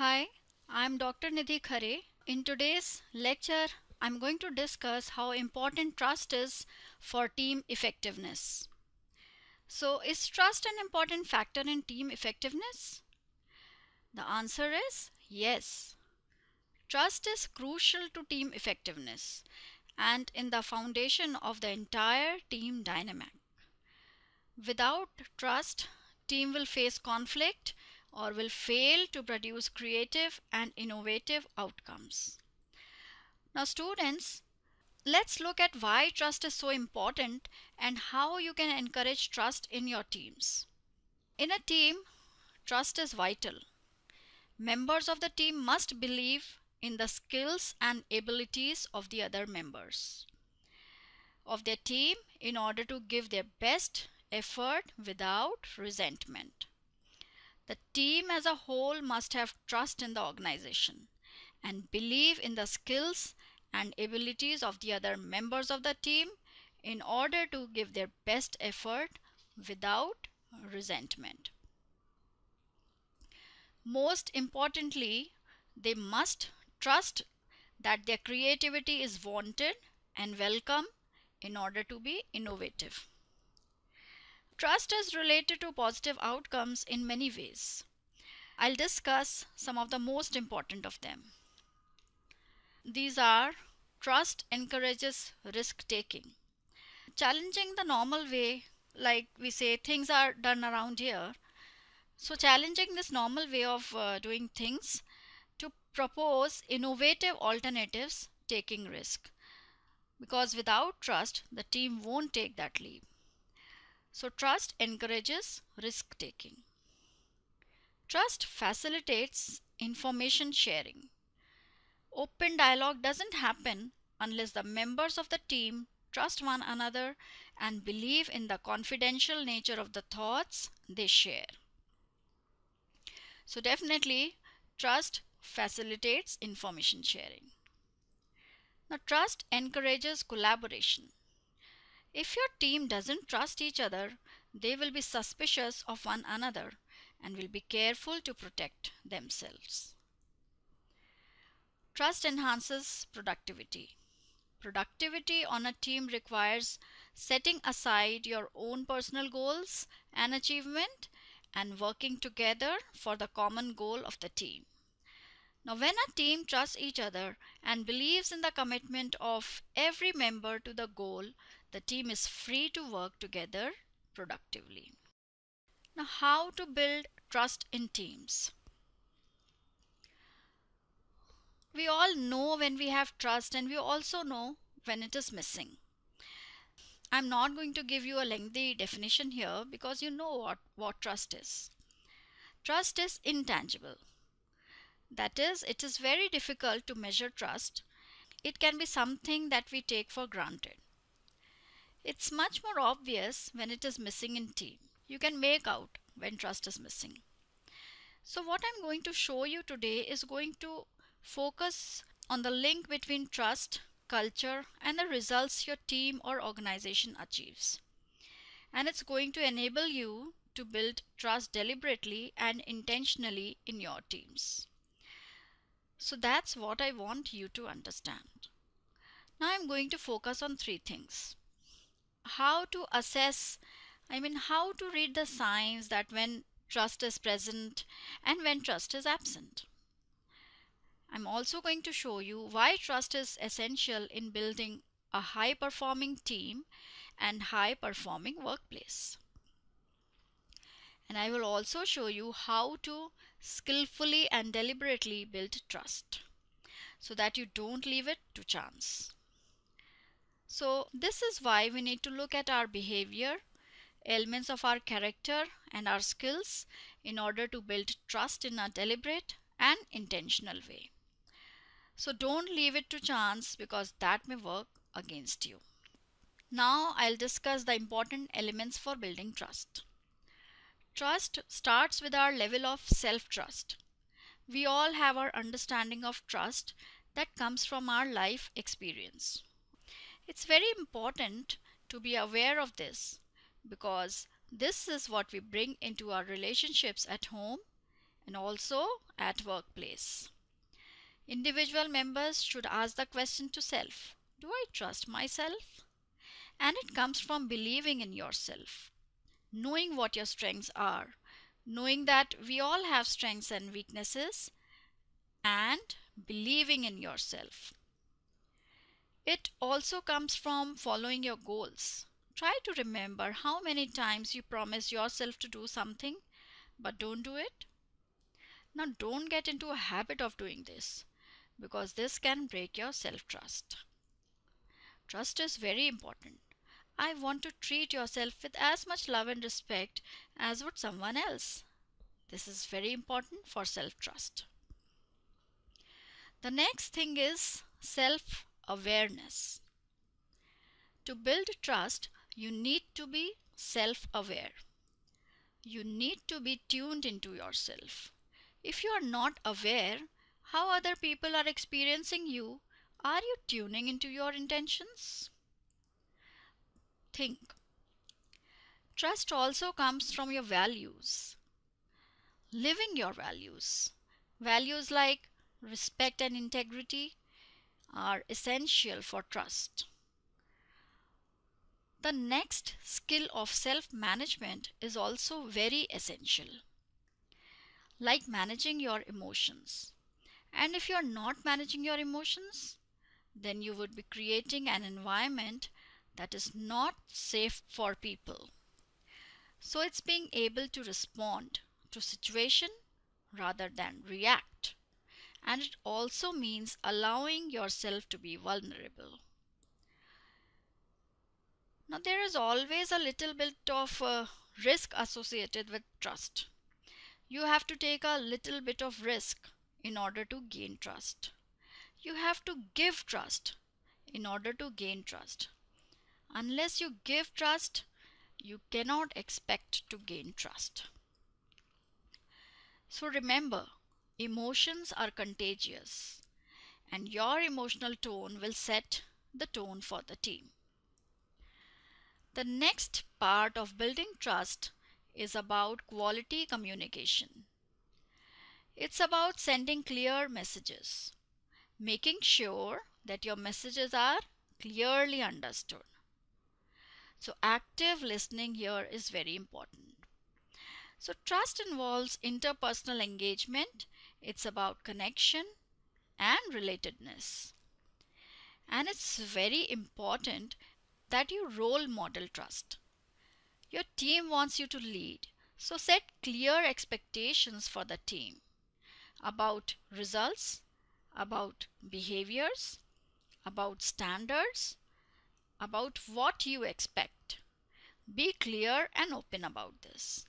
Hi, I'm Dr. Nidhi Khare. In today's lecture, I'm going to discuss how important trust is for team effectiveness. So, is trust an important factor in team effectiveness? The answer is yes. Trust is crucial to team effectiveness and in the foundation of the entire team dynamic. Without trust, team will face conflict or will fail to produce creative and innovative outcomes. Now students, let's look at why trust is so important and how you can encourage trust in your teams. In a team, trust is vital. Members of the team must believe in the skills and abilities of the other members of their team in order to give their best effort without resentment. The team as a whole must have trust in the organization and believe in the skills and abilities of the other members of the team in order to give their best effort without resentment. Most importantly, they must trust that their creativity is wanted and welcome in order to be innovative. Trust is related to positive outcomes in many ways. I'll discuss some of the most important of them. These are: trust encourages risk taking. Challenging the normal way, like we say, things are done around here. So, challenging this normal way of doing things to propose innovative alternatives, taking risk. Because without trust, the team won't take that leap. So, trust encourages risk taking. Trust facilitates information sharing. Open dialogue doesn't happen unless the members of the team trust one another and believe in the confidential nature of the thoughts they share. So definitely, trust facilitates information sharing. Now, trust encourages collaboration. If your team doesn't trust each other, they will be suspicious of one another and will be careful to protect themselves. Trust enhances productivity. Productivity on a team requires setting aside your own personal goals and achievement and working together for the common goal of the team. Now, when a team trusts each other and believes in the commitment of every member to the goal, the team is free to work together productively. Now, how to build trust in teams? We all know when we have trust, and we also know when it is missing. I'm not going to give you a lengthy definition here because you know what trust is. Trust is intangible. That is, it is very difficult to measure trust. It can be something that we take for granted. It's much more obvious when it is missing in team. You can make out when trust is missing. So what I'm going to show you today is going to focus on the link between trust, culture, and the results your team or organization achieves. And it's going to enable you to build trust deliberately and intentionally in your teams. So that's what I want you to understand. Now I'm going to focus on three things. How to assess, how to read the signs that when trust is present and when trust is absent. I'm also going to show you why trust is essential in building a high performing team and high performing workplace. And I will also show you how to skillfully and deliberately build trust so that you don't leave it to chance. So this is why we need to look at our behavior, elements of our character and our skills in order to build trust in a deliberate and intentional way. So don't leave it to chance because that may work against you. Now I'll discuss the important elements for building trust. Trust starts with our level of self-trust. We all have our understanding of trust that comes from our life experience. It's very important to be aware of this because this is what we bring into our relationships at home and also at workplace. Individual members should ask the question to self, do I trust myself? And it comes from believing in yourself, knowing what your strengths are, knowing that we all have strengths and weaknesses, and believing in yourself. It also comes from following your goals. Try to remember how many times you promise yourself to do something but don't do it. Now, don't get into a habit of doing this because this can break your self trust. Trust is very important. I want to treat yourself with as much love and respect as would someone else. This is very important for self trust. The next thing is self awareness. To build trust, you need to be self aware. You need to be tuned into yourself. If you are not aware how other people are experiencing you, are you tuning into your intentions? Think. Trust also comes from your values. Living your values. Values like respect and integrity are essential for trust. The next skill of self management is also very essential, like managing your emotions. And if you are not managing your emotions, then you would be creating an environment that is not safe for people. So it's being able to respond to situation rather than react. And it also means allowing yourself to be vulnerable. Now, there is always a little bit of risk associated with trust. You have to take a little bit of risk in order to gain trust. You have to give trust in order to gain trust. Unless you give trust, you cannot expect to gain trust. So remember, emotions are contagious, and your emotional tone will set the tone for the team. The next part of building trust is about quality communication. It's about sending clear messages, making sure that your messages are clearly understood. So, active listening here is very important. So, trust involves interpersonal engagement, it's about connection and relatedness. And it's very important that you role model trust. Your team wants you to lead, so set clear expectations for the team about results, about behaviors, about standards, about what you expect. Be clear and open about this.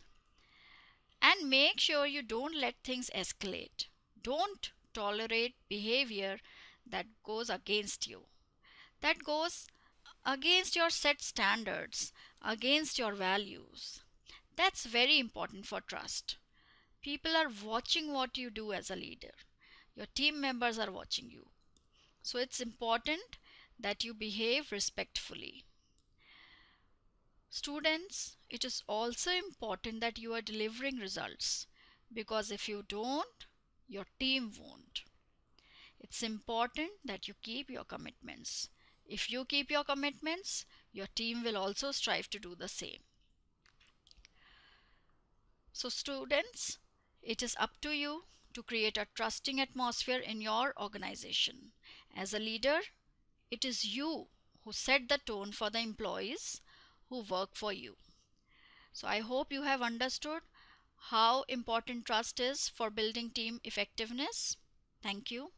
And make sure you don't let things escalate. Don't tolerate behavior that goes against you, that goes against your set standards, against your values. That's very important for trust. People are watching what you do as a leader. Your team members are watching you. So it's important that you behave respectfully. Students, it is also important that you are delivering results because if you don't, your team won't. It's important that you keep your commitments. If you keep your commitments, your team will also strive to do the same. So, students, it is up to you to create a trusting atmosphere in your organization. As a leader, it is you who set the tone for the employees who work for you. So, I hope you have understood how important trust is for building team effectiveness. Thank you.